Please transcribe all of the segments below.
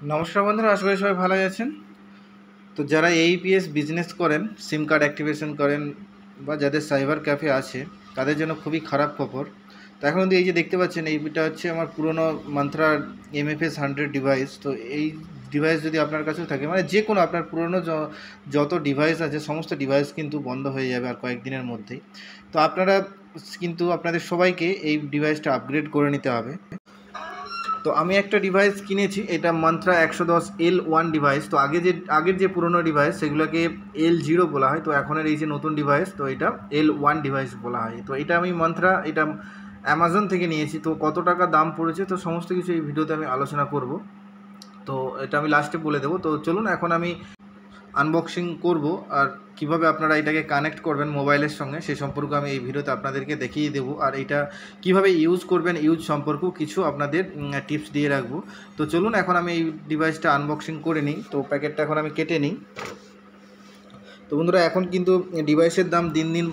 নমস্কার বন্ধুরা, আশা করি সবাই ভালো আছেন। তো যারা এইপিএস বিজনেস করেন, সিম কার্ড অ্যাক্টিভেশন করেন বা যাদের সাইবার ক্যাফে আছে, তাদের জন্য খুবই খারাপ খবর। তো এখন এই যে দেখতে পাচ্ছেন, এইটা হচ্ছে আমার পুরনো মান্ত্রা এমএফএস 100 ডিভাইস। তো এই ডিভাইস যদি আপনার কাছেও থাকে, মানে যে কোনো আপনার পুরনো যত ডিভাইস আছে সমস্ত ডিভাইস কিন্তু বন্ধ হয়ে যাবে আর কয়েকদিনের মধ্যেই। তো আপনারা কিন্তু আপনাদের সবাইকে এই ডিভাইসটা আপগ্রেড করে নিতে হবে। তো আমি একটা ডিভাইস কিনেছি, এটা মান্ত্রা 110L1 ডিভাইস। তো আগের যে পুরনো ডিভাইস সেগুলোকে L0 বলা হয়। তো এখনের এই যে নতুন ডিভাইস, তো এটা L1 ডিভাইস বলা হয়। তো এটা আমি এটা অ্যামাজন থেকে নিয়েছি। তো কত টাকা দাম পড়েছে তো সমস্ত কিছু এই ভিডিওতে আমি আলোচনা করব। তো এটা আমি লাস্টে বলে দেবো। তো চলুন এখন আমি আনবক্সিং করব, আর কিভাবে আপনারা এটাকে কানেক্ট করবেন মোবাইলের সঙ্গে সেই সম্পর্কে আমি এই ভিডিওতে আপনাদেরকে দেখিয়ে দেবো। আর এটা কিভাবে ইউজ করবেন ইউজ সম্পর্কেও কিছু আপনাদের টিপস দিয়ে রাখবো। তো চলুন এখন আমি এই ডিভাইসটা আনবক্সিং করে নিই। তো প্যাকেটটা এখন আমি কেটে নিই। তো বন্ধুরা, এখন কিন্তু ডিভাইসের দাম দিন দিন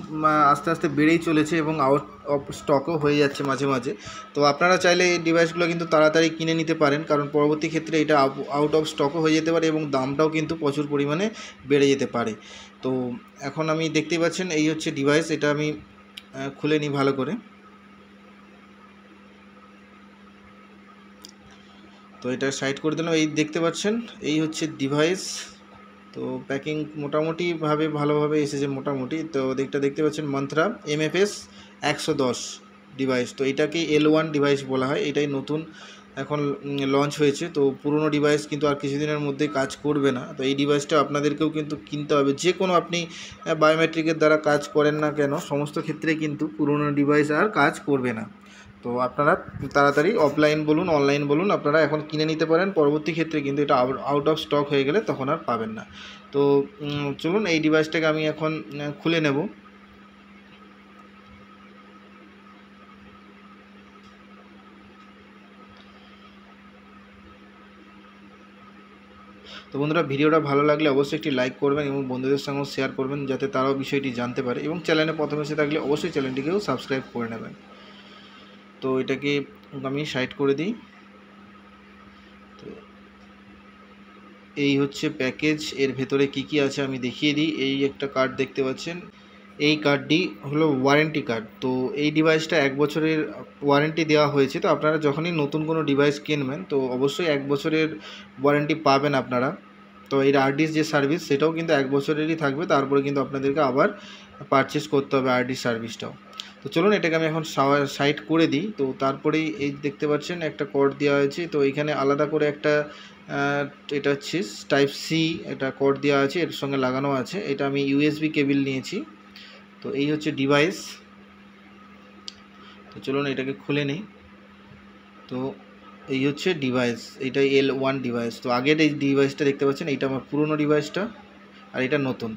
আস্তে আস্তে বেড়েই চলেছে এবং আউট অফ স্টকও হয়ে যাচ্ছে মাঝে মাঝে। তো আপনারা চাইলে এই ডিভাইসগুলো কিন্তু তাড়াতাড়ি কিনে নিতে পারেন, কারণ পরবর্তী ক্ষেত্রে এটা আউট অফ স্টকও হয়ে যেতে পারে এবং দামটাও কিন্তু প্রচুর পরিমাণে বেড়ে যেতে পারে। তো এখন আমি দেখতেই পাচ্ছেন এই হচ্ছে ডিভাইস, এটা আমি খুলে নিই ভালো করে। তো এটা সাইড করে দিলাম। এই দেখতে পাচ্ছেন এই হচ্ছে ডিভাইস। তো প্যাকিং মোটামুটিভাবে ভালোভাবে এসেছে মোটামুটি। তো দেখতে পাচ্ছেন মান্ত্রা এমএফএস 110 ডিভাইস। তো এটাকে L1 ডিভাইস বলা হয়। এটাই নতুন এখন লঞ্চ হয়েছে। তো পুরনো ডিভাইস কিন্তু আর কিছুদিনের মধ্যে কাজ করবে না। তো এই ডিভাইসটা আপনাদেরকেও কিন্তু কিনতে হবে। যে কোনো আপনি বায়োমেট্রিকের দ্বারা কাজ করেন না কেন, সমস্ত ক্ষেত্রে কিন্তু পুরনো ডিভাইস আর কাজ করবে না। তো আপনারা তাড়াতাড়ি অফলাইন বলুন অনলাইন বলুন, আপনারা এখন কিনে নিতে পারেন। পরবর্তী ক্ষেত্রে কিন্তু এটা আউট অফ স্টক হয়ে গেলে তখন আর পাবেন না। তো চলুন এই ডিভাইসটাকে আমি এখন খুলে নেব। তো বন্ধুরা, ভিডিওটা ভালো লাগলে অবশ্যই একটি লাইক করবেন এবং বন্ধুদের সঙ্গেও শেয়ার করবেন, যাতে তারাও বিষয়টি জানতে পারে। এবং চ্যানেলে প্রথমে এসে থাকলে অবশ্যই চ্যানেলটিকেও সাবস্ক্রাইব করে নেবেন। তো এটাকে আমি সাইড করে দিই। তো এই হচ্ছে প্যাকেজ, এর ভেতরে কি কি আছে আমি দেখিয়ে দিই। এই একটা কার্ড দেখতে পাচ্ছেন, এই কার্ডটি হলো ওয়ারেন্টি কার্ড। তো এই ডিভাইসটা 1 বছরের ওয়ারেন্টি দেওয়া হয়েছে। তো আপনারা যখনই নতুন কোনো ডিভাইস কিনবেন তো অবশ্যই 1 বছরের ওয়ারেন্টি পাবেন আপনারা। তো এর আরডির যে সার্ভিস সেটাও কিন্তু 1 বছরেরই থাকবে, তারপরে কিন্তু আপনাদেরকে আবার পারচেস করতে হবে আরডি সার্ভিসটাও। তো চলুন এটাকে আমি এখন সাইড করে দিই। তো তারপরেই এই দেখতে পাচ্ছেন একটা কর্ড দেওয়া হয়েছে। তো এখানে আলাদা করে একটা এটা হচ্ছে টাইপ সি এটা কর্ড দেওয়া আছে, এর সঙ্গে লাগানো আছে। এটা আমি ইউএসবি কেবিল নিয়েছি। তো এই হচ্ছে ডিভাইস। তো চলুন এটাকে খুলে নিই। তো এই হচ্ছে ডিভাইস, এটা L1 ডিভাইস। তো আগের এই ডিভাইসটা দেখতে পাচ্ছেন, এইটা আমার পুরনো ডিভাইসটা আর এটা নতুন।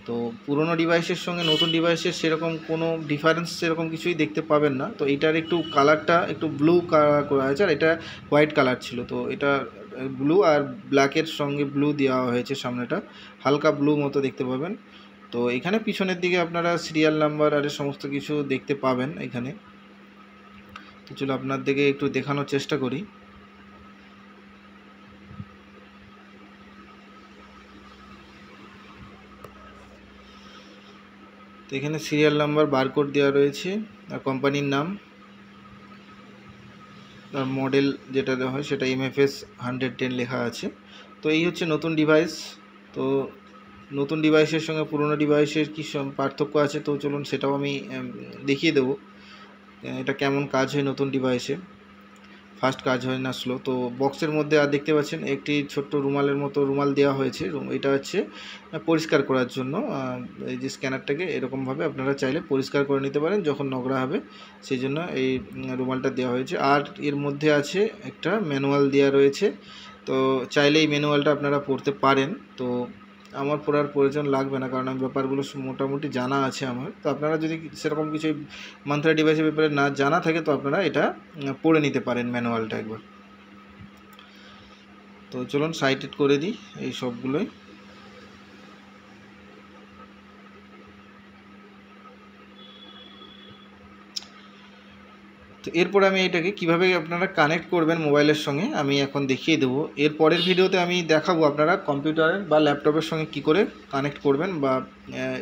তো পুরনো ডিভাইসের সঙ্গে নতুন ডিভাইসের সেরকম কোনো ডিফারেন্স সেরকম কিছুই দেখতে পাবেন না। তো এটার একটু কালারটা একটু ব্লু কালার করা হয়েছে, আর এটা হোয়াইট কালার ছিল। তো এটা ব্লু আর ব্ল্যাকের সঙ্গে ব্লু দেওয়া হয়েছে, সামনেটা হালকা ব্লু মতো দেখতে পাবেন। তো এখানে পিছনের দিকে আপনারা সিরিয়াল নাম্বার আর সমস্ত কিছু দেখতে পাবেন এখানে। তো চলো আপনার দিকে একটু দেখানোর চেষ্টা করি। তো এখানে সিরিয়াল নাম্বার বারকোড দেওয়া রয়েছে আর কোম্পানির নাম আর মডেল যেটা দেওয়া হয় সেটা এমএফএস 110 লেখা আছে। তো এই হচ্ছে নতুন ডিভাইস। তো নতুন ডিভাইসের সঙ্গে পুরনো ডিভাইসের কী পার্থক্য আছে তো চলুন সেটাও আমি দেখিয়ে দেবো এটা কেমন কাজ হয় নতুন ডিভাইসে। ফাস্ট কাজ হয় না স্লো। তো বক্সের মধ্যে আর দেখতে পাচ্ছেন একটি ছোট্ট রুমালের মতো রুমাল দেওয়া হয়েছে। এটা হচ্ছে পরিষ্কার করার জন্য। এই যে স্ক্যানারটাকে এরকমভাবে আপনারা চাইলে পরিষ্কার করে নিতে পারেন যখন নোংরা হবে, সেই জন্য এই রুমালটা দেওয়া হয়েছে। আর এর মধ্যে আছে একটা ম্যানুয়াল দেওয়া রয়েছে। তো চাইলে এই ম্যানুয়ালটা আপনারা পড়তে পারেন। তো আমার পড়ার প্রয়োজন লাগবে না, কারণ আমি ব্যাপারগুলো মোটামুটি জানা আছে আমার। তো আপনারা যদি সেরকম কিছু মান্ত্রা ডিভাইসের ব্যাপারে না জানা থাকে তো আপনারা এটা পড়ে নিতে পারেন ম্যানুয়ালটা একবার। তো চলুন সাইটেড করে দিই এই সবগুলোই। তো তো এরপর আমি এটাকে কিভাবে আপনারা কানেক্ট করবেন মোবাইলের সঙ্গে আমি এখন দেখিয়ে দেবো। এর পরের ভিডিওতে আমি দেখাবো আপনারা কম্পিউটারের বা ল্যাপটপের সঙ্গে কি করে কানেক্ট করবেন বা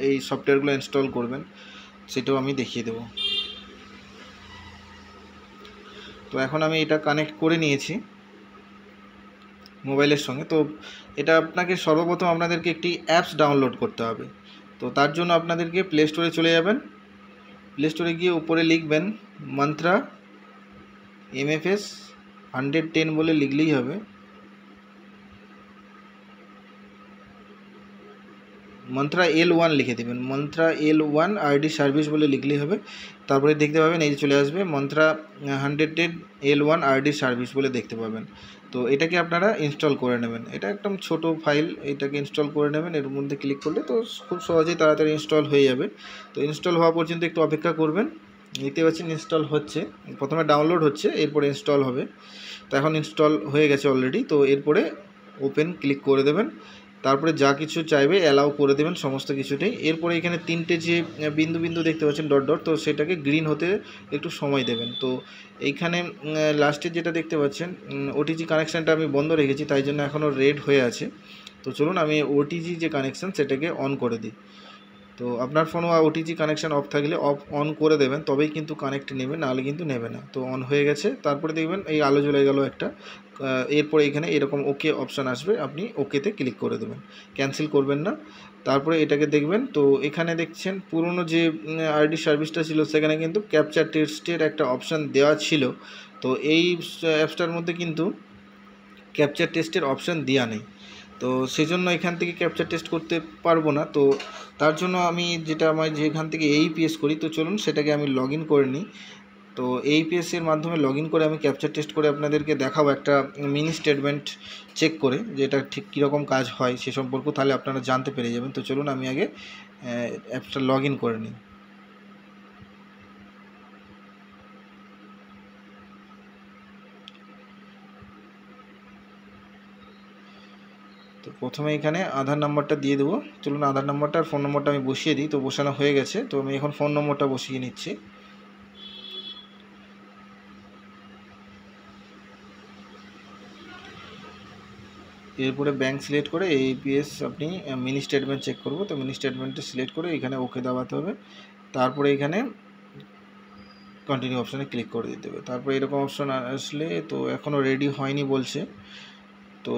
এই সফটওয়্যারগুলো ইনস্টল করবেন সেটাও আমি দেখিয়ে দেবো। তো এখন আমি এটা কানেক্ট করে নিয়েছি মোবাইলের সঙ্গে। তো এটা আপনাকে সর্বপ্রথম আপনাদেরকে একটি অ্যাপস ডাউনলোড করতে হবে। তো তার জন্য আপনাদেরকে প্লে স্টোরে চলে যাবেন। প্লে স্টোরে গিয়ে উপরে লিখবেন মন্ত্রা MFS 110 বলে লিখলেই হবে। মন্ত্রা L1 লিখে দেবেন, মন্ত্রা L1 RD সার্ভিস বলে লিখলেই হবে। তারপরে দেখতে পাবেন এই যে চলে আসবে মন্ত্রা 110 L1 RD সার্ভিস বলে দেখতে পাবেন। তো এটাকে আপনারা ইনস্টল করে নেবেন। এটা একদম ছোট ফাইল, এটাকে ইনস্টল করে নেবেন। এর মধ্যে ক্লিক করলে তো খুব সহজেই তাড়াতাড়ি ইনস্টল হয়ে যাবে। তো ইনস্টল হওয়া পর্যন্ত একটু অপেক্ষা করবেন। দেখতে পাচ্ছেন ইনস্টল হচ্ছে, প্রথমে ডাউনলোড হচ্ছে এরপরে ইনস্টল হবে। তো এখন ইনস্টল হয়ে গেছে অলরেডি। তো এরপরে ওপেন ক্লিক করে দেবেন। তারপরে যা কিছু চাইবে অ্যালাউ করে দেবেন সমস্ত কিছুতেই। এরপরে এখানে তিনটে যে বিন্দু বিন্দু দেখতে পাচ্ছেন ডট ডট, তো সেটাকে গ্রিন হতে একটু সময় দেবেন। তো এইখানে লাস্টে যেটা দেখতে পাচ্ছেন ওটিজি কানেকশানটা আমি বন্ধ রেখেছি, তাই জন্য এখনও রেড হয়ে আছে। তো চলুন আমি ওটিজি যে কানেকশান সেটাকে অন করে দিই। তো আপনার ফোনও ওটিজি কানেকশান অফ থাকলে অন করে দেবেন, তবেই কিন্তু কানেক্ট নেবে, নাহলে কিন্তু নেবে না। তো অন হয়ে গেছে। তারপরে দেখবেন এই আলো জ্বলে গেল একটা। এরপরে এখানে এরকম ওকে অপশান আসবে, আপনি ওকেতে ক্লিক করে দেবেন, ক্যান্সেল করবেন না। তারপরে এটাকে দেখবেন। তো এখানে দেখছেন পুরনো যে RD সার্ভিসটা ছিল সেখানে কিন্তু ক্যাপচার টেক্সটের একটা অপশান দেওয়া ছিল। তো এই অ্যাপসটার মধ্যে কিন্তু ক্যাপচার টেস্টের অপশান দেওয়া নেই। তো সেই জন্য এখান থেকে ক্যাপচার টেস্ট করতে পারবো না। তো তার জন্য আমি আমি যেখান থেকে AEPS করি, তো চলুন সেটাকে আমি লগ ইন করে নিই। তো AEPS এর মাধ্যমে লগ ইন করে আমি ক্যাপচার টেস্ট করে আপনাদেরকে দেখাবো একটা মিনি স্টেটমেন্ট চেক করে, যে এটা ঠিক কীরকম কাজ হয় সে সম্পর্কে, তাহলে আপনারা জানতে পেরে যাবেন। তো চলুন আমি আগে অ্যাপসটা লগ ইন করে নিই। তো প্রথমে এখানে আধার নাম্বারটা দিয়ে দেবো। চলুন আধার নাম্বারটা আর ফোন নম্বরটা আমি বসিয়ে দিই। তো বসানো হয়ে গেছে। তো আমি এখন ফোন নম্বরটা বসিয়ে নিচ্ছি। এরপরে ব্যাঙ্ক সিলেক্ট করে AEPS আপনি মিনি স্টেটমেন্ট চেক করব। তো মিনি স্টেটমেন্টটা সিলেক্ট করে এখানে ওকে দাবাতে হবে। তারপরে এখানে কন্টিনিউ অপশানে ক্লিক করে দিতে হবে। তারপরে এরকম অপশান আসলে, তো এখনও রেডি হয়নি বলছে, তো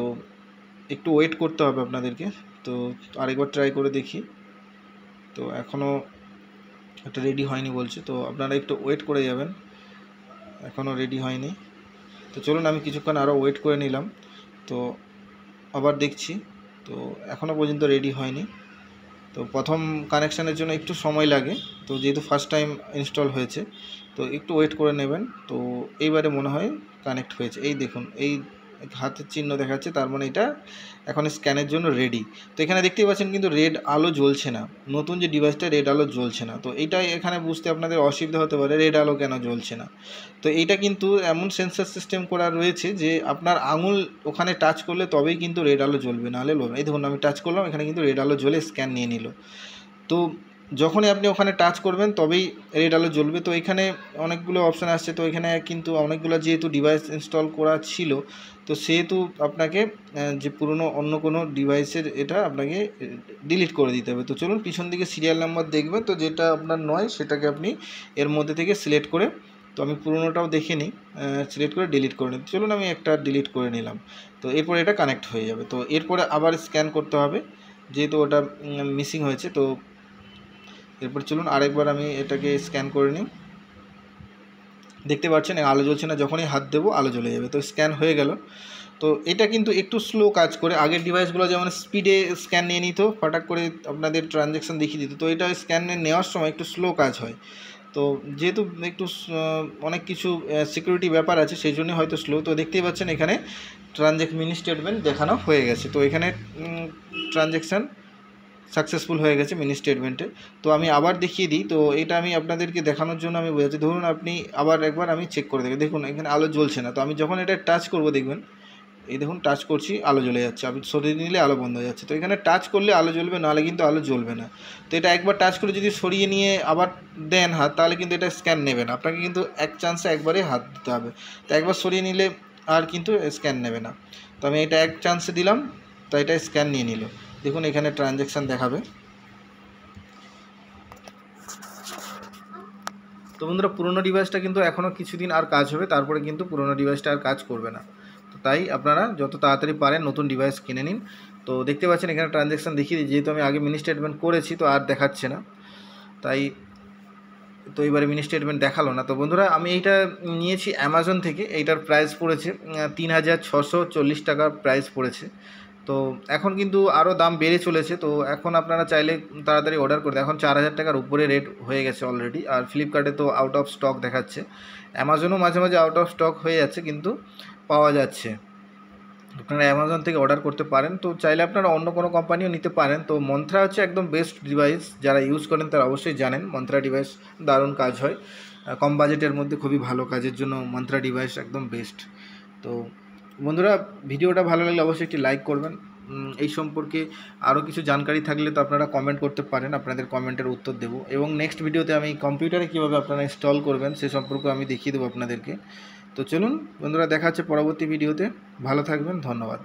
একটু ওয়েট করতে হবে আপনাদেরকে। তো আরেকবার ট্রাই করে দেখি। তো এখনও একটা রেডি হয়নি বলছে, তো আপনারা একটু ওয়েট করে যাবেন, এখনও রেডি হয়নি। তো চলুন আমি কিছুক্ষণ আরও ওয়েট করে নিলাম। তো আবার দেখছি, তো এখনও পর্যন্ত রেডি হয়নি। তো প্রথম কানেকশানের জন্য একটু সময় লাগে, তো যেহেতু ফার্স্ট টাইম ইনস্টল হয়েছে তো একটু ওয়েট করে নেবেন। তো এইবারে মনে হয় কানেক্ট হয়েছে। এই দেখুন এই হাতের চিহ্ন দেখাচ্ছে, তার মানে এটা এখন স্ক্যানের জন্য রেডি। তো এখানে দেখতেই পাচ্ছেন কিন্তু রেড আলো জ্বলছে না, নতুন যে ডিভাইসটা রেড আলো জ্বলছে না। তো এইটাই এখানে বুঝতে আপনাদের অসুবিধা হতে পারে, রেড আলো কেন জ্বলছে না। তো এইটা কিন্তু এমন সেন্সার সিস্টেম করা রয়েছে যে আপনার আঙুল ওখানে টাচ করলে তবেই কিন্তু রেড আলো জ্বলবে, নাহলে জ্বলবে। এই দেখুন আমি টাচ করলাম, এখানে কিন্তু রেড আলো জ্বলে স্ক্যান নিয়ে নিল। তো যখনই আপনি ওখানে টাচ করবেন তবেই রেড আলো জ্বলবে। তো এখানে অনেকগুলো অপশান আসছে, তো এখানে কিন্তু অনেকগুলো যেহেতু ডিভাইস ইনস্টল করা ছিল, তো সেহেতু আপনাকে যে পুরনো অন্য কোনো ডিভাইসের এটা আপনাকে ডিলিট করে দিতে হবে। তো চলুন পিছন দিকে সিরিয়াল নাম্বার দেখবেন, তো যেটা আপনার নয় সেটাকে আপনি এর মধ্যে থেকে সিলেক্ট করে, তো আমি পুরোনোটাও দেখে নিই, সিলেক্ট করে ডিলিট করে নিই। চলুন আমি একটা ডিলিট করে নিলাম। তো এরপরে এটা কানেক্ট হয়ে যাবে। তো এরপরে আবার স্ক্যান করতে হবে, যেহেতু ওটা মিসিং হয়েছে। তো এরপর চলুন আরেকবার আমি এটাকে স্ক্যান করে নিই। দেখতে পাচ্ছেন আলো জ্বলছে না, যখনই হাত দেবো আলো জ্বলে যাবে। তো স্ক্যান হয়ে গেল। তো এটা কিন্তু একটু স্লো কাজ করে, আগের ডিভাইসগুলো যেমন স্পিডে স্ক্যান নিয়ে নিত, ফটাক করে আপনাদের ট্রানজ্যাকশান দেখিয়ে দিত। তো এটা স্ক্যানে নেওয়ার সময় একটু স্লো কাজ হয়। তো যেহেতু একটু অনেক কিছু সিকিউরিটি ব্যাপার আছে, সেই জন্য হয়তো স্লো। তো দেখতেই পাচ্ছেন এখানে মিনি স্টেটমেন্ট দেখানো হয়ে গেছে। তো এখানে ট্রানজ্যাকশান সাকসেসফুল হয়ে গেছে মিনি স্টেটমেন্টে। তো আমি আবার দেখিয়ে দিই। তো এটা আমি আপনাদেরকে দেখানোর জন্য আমি বোঝাচ্ছি। ধরুন আপনি আবার একবার আমি চেক করে দেখি, দেখুন এখানে আলো জ্বলছে না। তো আমি যখন এটা টাচ করব দেখবেন এই দেখুন টাচ করছি, আলো জ্বলে যাচ্ছে, আপনি সরিয়ে নিলে আলো বন্ধ হয়ে যাচ্ছে। তো এখানে টাচ করলে আলো জ্বলবে, নাহলে কিন্তু আলো জ্বলবে না। তো এটা একবার টাচ করে যদি সরিয়ে নিয়ে আবার দেন হাত, তাহলে কিন্তু এটা স্ক্যান নেবে না, আপনাকে কিন্তু এক চান্সে একবারে হাত দিতে হবে। তো একবার সরিয়ে নিলে আর কিন্তু স্ক্যান নেবে না। তো আমি এটা এক চান্সে দিলাম, তো এটা স্ক্যান নিয়ে নিল। দেখুন এখানে ট্রানজ্যাকশান দেখাবে। তো বন্ধুরা পুরোনো ডিভাইসটা কিন্তু এখনও কিছুদিন আর কাজ হবে, তারপরে কিন্তু পুরোনো ডিভাইসটা আর কাজ করবে না। তো তাই আপনারা যত তাড়াতাড়ি পারেন নতুন ডিভাইস কিনে নিন। তো দেখতে পাচ্ছেন এখানে ট্রানজ্যাকশান দেখিয়ে দিই, যেহেতু আমি আগে মিনি স্টেটমেন্ট করেছি তো আর দেখাচ্ছে না, তাই তো এবারে মিনি স্টেটমেন্ট দেখালো না। তো বন্ধুরা আমি এইটা নিয়েছি অ্যামাজন থেকে, এইটার প্রাইস পড়েছে ৩,৬৪০ টাকা প্রাইস পড়েছে। তো এখন কিন্তু আরও দাম বেড়ে চলেছে, তো এখন আপনারা চাইলে তাড়াতাড়ি অর্ডার করে দেন। এখন ৪,০০০ টাকার উপরে রেট হয়ে গেছে অলরেডি। আর ফ্লিপকার্টে তো আউট অফ স্টক দেখাচ্ছে, অ্যামাজনও মাঝে মাঝে আউট অফ স্টক হয়ে যাচ্ছে, কিন্তু পাওয়া যাচ্ছে। আপনারা অ্যামাজন থেকে অর্ডার করতে পারেন। তো চাইলে আপনারা অন্য কোনো কোম্পানিও নিতে পারেন। তো মন্ত্রা হচ্ছে একদম বেস্ট ডিভাইস, যারা ইউজ করেন তারা অবশ্যই জানেন মন্ত্রা ডিভাইস দারুণ কাজ হয়, কম বাজেটের মধ্যে খুবই ভালো কাজের জন্য মন্ত্রা ডিভাইস একদম বেস্ট। তো বন্ধুরা ভিডিওটা ভালো লাগলে অবশ্যই একটি লাইক করবেন। এই সম্পর্কে আরও কিছু জানকারি থাকলে তো আপনারা কমেন্ট করতে পারেন, আপনাদের কমেন্টের উত্তর দেবো। এবং নেক্সট ভিডিওতে আমি কম্পিউটারে কীভাবে আপনারা ইনস্টল করবেন সে সম্পর্কে আমি দেখিয়ে দেবো আপনাদেরকে। তো চলুন বন্ধুরা, দেখা হচ্ছে পরবর্তী ভিডিওতে। ভালো থাকবেন, ধন্যবাদ।